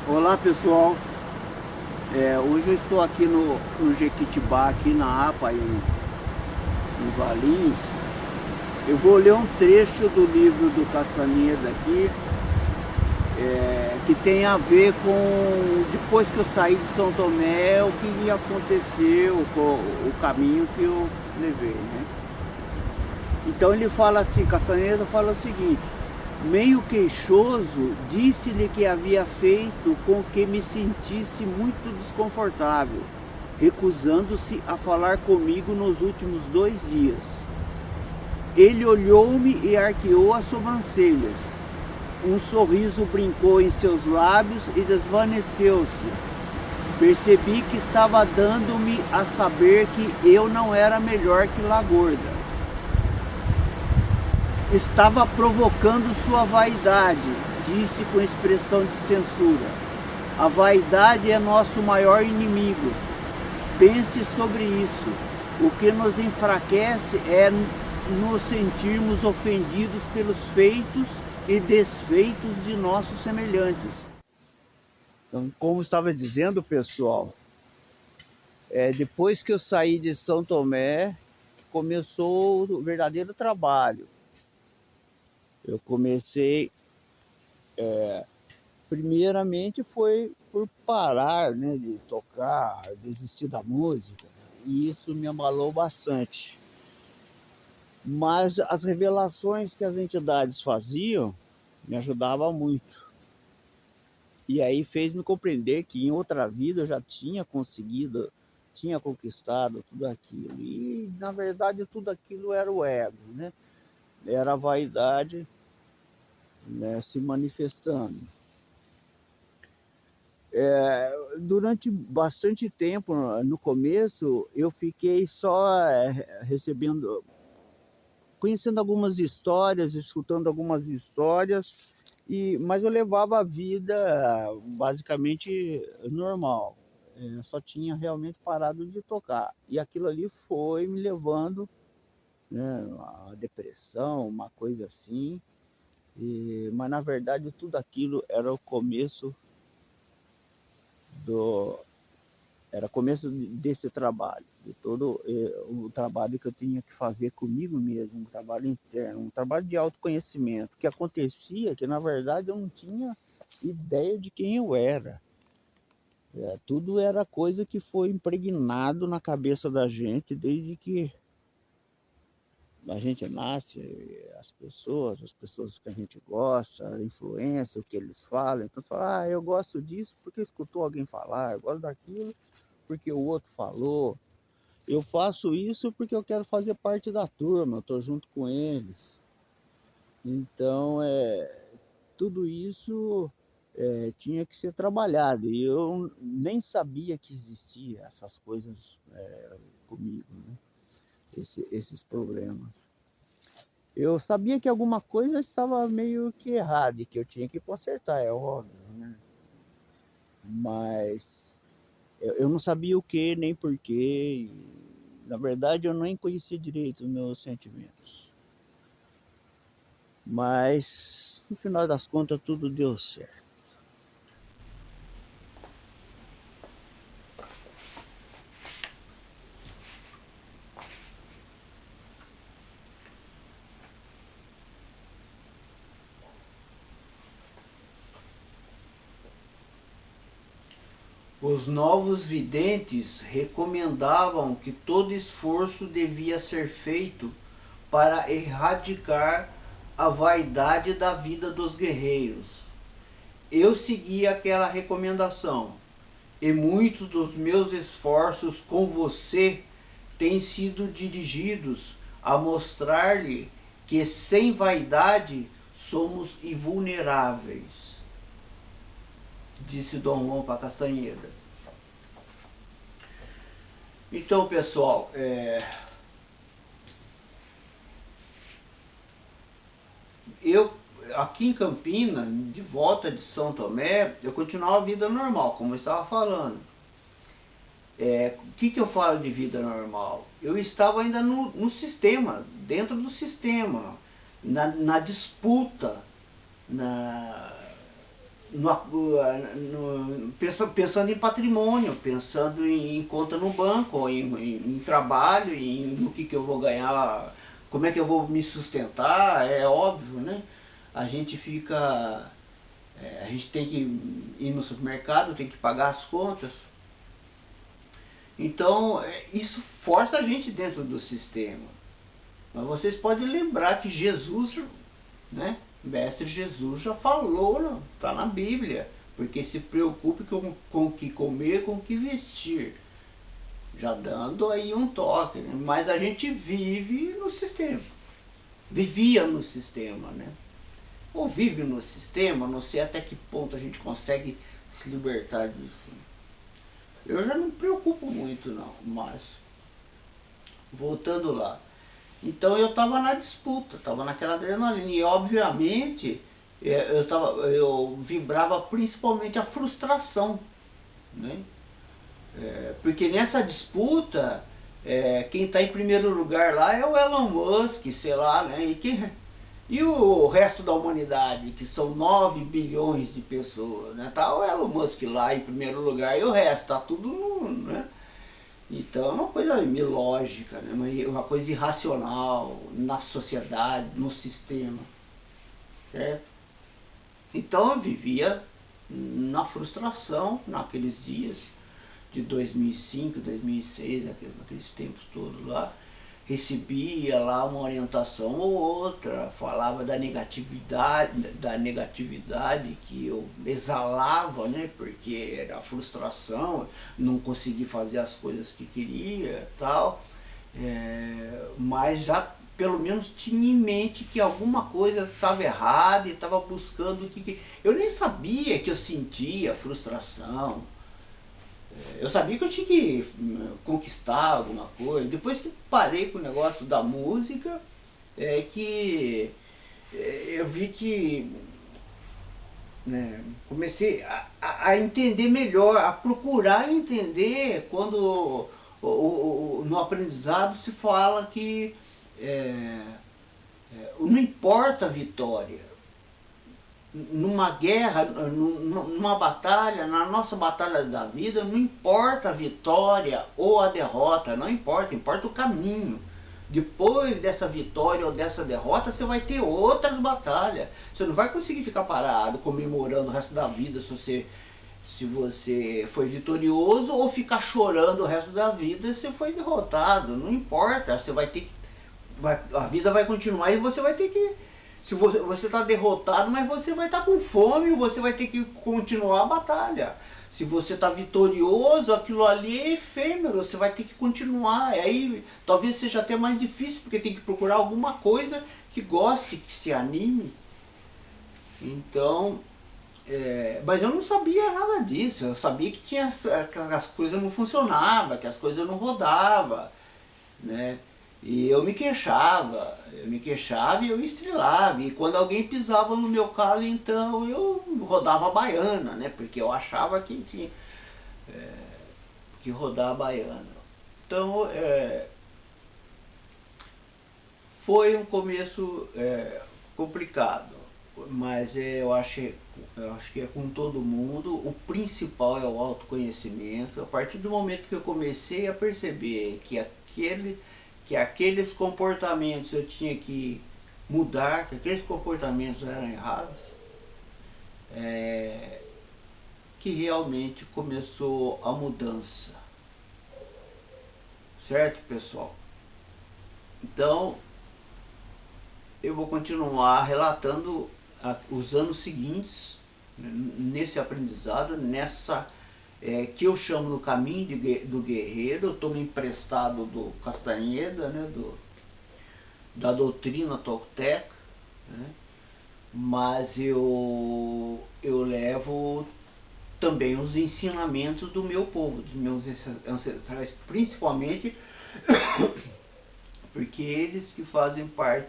Olá pessoal, hoje eu estou aqui no Jequitibá, aqui na APA, em Valinhos. Eu vou ler um trecho do livro do Castaneda aqui, que tem a ver com depois que eu saí de São Tomé, o que aconteceu, o caminho que eu levei, né? Então ele fala assim, Castaneda fala o seguinte: meio queixoso, disse-lhe que havia feito com que me sentisse muito desconfortável, recusando-se a falar comigo nos últimos 2 dias. Ele olhou-me e arqueou as sobrancelhas. Um sorriso brincou em seus lábios e desvaneceu-se. Percebi que estava dando-me a saber que eu não era melhor que Lagorda. Estava provocando sua vaidade, disse com expressão de censura. A vaidade é nosso maior inimigo. Pense sobre isso. O que nos enfraquece é nos sentirmos ofendidos pelos feitos e desfeitos de nossos semelhantes. Então, como estava dizendo, pessoal, depois que eu saí de São Tomé, começou o verdadeiro trabalho. Eu comecei, primeiramente foi por parar, né, de tocar, desistir da música, e isso me abalou bastante. Mas as revelações que as entidades faziam me ajudavam muito. E aí fez-me compreender que em outra vida eu já tinha conseguido, tinha conquistado tudo aquilo. E, na verdade, tudo aquilo era o ego, né? Era a vaidade, né, se manifestando. Durante bastante tempo, no começo, eu fiquei só recebendo, conhecendo algumas histórias, escutando algumas histórias, mas eu levava a vida basicamente normal. Eu só tinha realmente parado de tocar. E aquilo ali foi me levando, né, a depressão, uma coisa assim. Mas na verdade tudo aquilo era o começo do, era começo desse trabalho, de todo o trabalho que eu tinha que fazer comigo mesmo, um trabalho interno, um trabalho de autoconhecimento. O que acontecia é que, na verdade, eu não tinha ideia de quem eu era. Tudo era coisa que foi impregnado na cabeça da gente desde que a gente nasce, as pessoas que a gente gosta, a influência, o que eles falam. Então, você fala, eu gosto disso porque escutou alguém falar, eu gosto daquilo porque o outro falou. Eu faço isso porque eu quero fazer parte da turma, eu estou junto com eles. Então, tudo isso tinha que ser trabalhado. E eu nem sabia que existia essas coisas comigo, né? Esses problemas. Eu sabia que alguma coisa estava meio que errada e que eu tinha que consertar, é óbvio, né? Mas eu não sabia o que, nem porquê. Na verdade, eu nem conhecia direito os meus sentimentos. Mas, no final das contas, tudo deu certo. Os novos videntes recomendavam que todo esforço devia ser feito para erradicar a vaidade da vida dos guerreiros. Eu segui aquela recomendação, e muitos dos meus esforços com você têm sido dirigidos a mostrar-lhe que sem vaidade somos invulneráveis, disse Dom Juan para Castanheda. Então, pessoal, eu aqui em Campinas, de volta de São Tomé, eu continuava a vida normal, como eu estava falando. O que eu falo de vida normal? Eu estava ainda no sistema, dentro do sistema, na disputa, pensando em patrimônio, pensando em conta no banco, em trabalho, no que eu vou ganhar, como é que eu vou me sustentar, é óbvio, né? A gente fica, a gente tem que ir no supermercado, tem que pagar as contas. Então, isso força a gente dentro do sistema. Mas vocês podem lembrar que Jesus, né, Mestre Jesus já falou, está na Bíblia, porque se preocupe com o que comer, com o que vestir. Já dando aí um toque, né? Mas a gente vive no sistema. Vivia no sistema, né? Ou vive no sistema, não sei até que ponto a gente consegue se libertar disso. Eu já não me preocupo muito não, mas voltando lá. Então eu estava na disputa, estava naquela adrenalina e obviamente eu vibrava principalmente a frustração, né? Porque nessa disputa, quem está em primeiro lugar lá é o Elon Musk, sei lá, né? E o resto da humanidade, que são 9 bilhões de pessoas, né? Tá o Elon Musk lá em primeiro lugar e o resto, tá tudo no, né? Então é uma coisa ilógica, né? Uma coisa irracional na sociedade, no sistema, certo? Então eu vivia na frustração naqueles dias de 2005, 2006, aqueles tempos todos lá. Recebia lá uma orientação ou outra, falava da negatividade que eu exalava, né, porque era frustração, não conseguia fazer as coisas que queria, tal, mas já pelo menos tinha em mente que alguma coisa estava errada e estava buscando o que... Eu nem sabia que eu sentia frustração. Eu sabia que eu tinha que conquistar alguma coisa. Depois que parei com o negócio da música, eu vi que, né, comecei a entender melhor, a procurar entender quando no aprendizado se fala que não importa a vitória. Numa guerra, numa batalha, na nossa batalha da vida, não importa a vitória ou a derrota, não importa, importa o caminho. Depois dessa vitória ou dessa derrota, você vai ter outras batalhas. Você não vai conseguir ficar parado, comemorando o resto da vida se você foi vitorioso, ou ficar chorando o resto da vida se você foi derrotado. Não importa, você vai ter a vida vai continuar e você vai ter que... Se você está derrotado, mas você vai estar com fome, você vai ter que continuar a batalha. Se você está vitorioso, aquilo ali é efêmero, você vai ter que continuar. E aí talvez seja até mais difícil, porque tem que procurar alguma coisa que goste, que se anime. Então, mas eu não sabia nada disso. Eu sabia que as coisas não funcionavam, que as coisas não rodavam, né? E eu me queixava e eu estrelava. E quando alguém pisava no meu calo, então eu rodava a baiana, né? Porque eu achava que tinha que rodar a baiana. Então, foi um começo complicado, mas eu acho que é com todo mundo. O principal é o autoconhecimento. A partir do momento que eu comecei a perceber que aqueles comportamentos eu tinha que mudar, que aqueles comportamentos eram errados, que realmente começou a mudança. Certo, pessoal? Então, eu vou continuar relatando os anos seguintes nesse aprendizado, que eu chamo no caminho do guerreiro. Eu tomo emprestado do Castaneda, né, da doutrina tolteca, né, mas eu levo também os ensinamentos do meu povo, dos meus ancestrais, principalmente porque eles que fazem parte,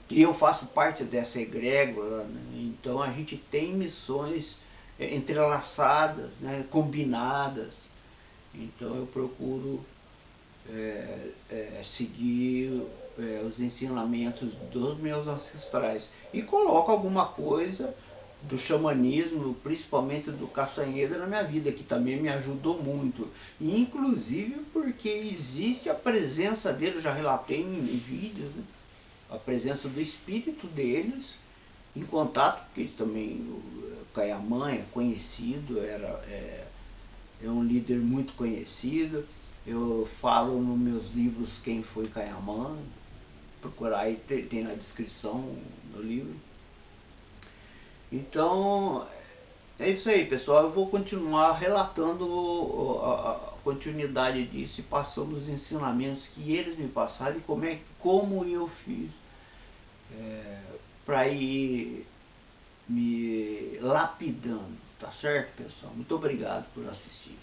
que eu faço parte dessa egrégora, né? Então a gente tem missões entrelaçadas, né, combinadas. Então eu procuro seguir os ensinamentos dos meus ancestrais e coloco alguma coisa do xamanismo, principalmente do Castanheira na minha vida, que também me ajudou muito. E, inclusive porque existe a presença dele, eu já relatei em vídeos, né? A presença do espírito deles em contato, porque também o Caiamã é conhecido, é um líder muito conhecido. Eu falo nos meus livros quem foi Caiamã, procurar aí, tem na descrição no livro. Então, é isso aí, pessoal. Eu vou continuar relatando a continuidade disso e passando os ensinamentos que eles me passaram e como eu fiz para ir me lapidando, tá certo, pessoal? Muito obrigado por assistir.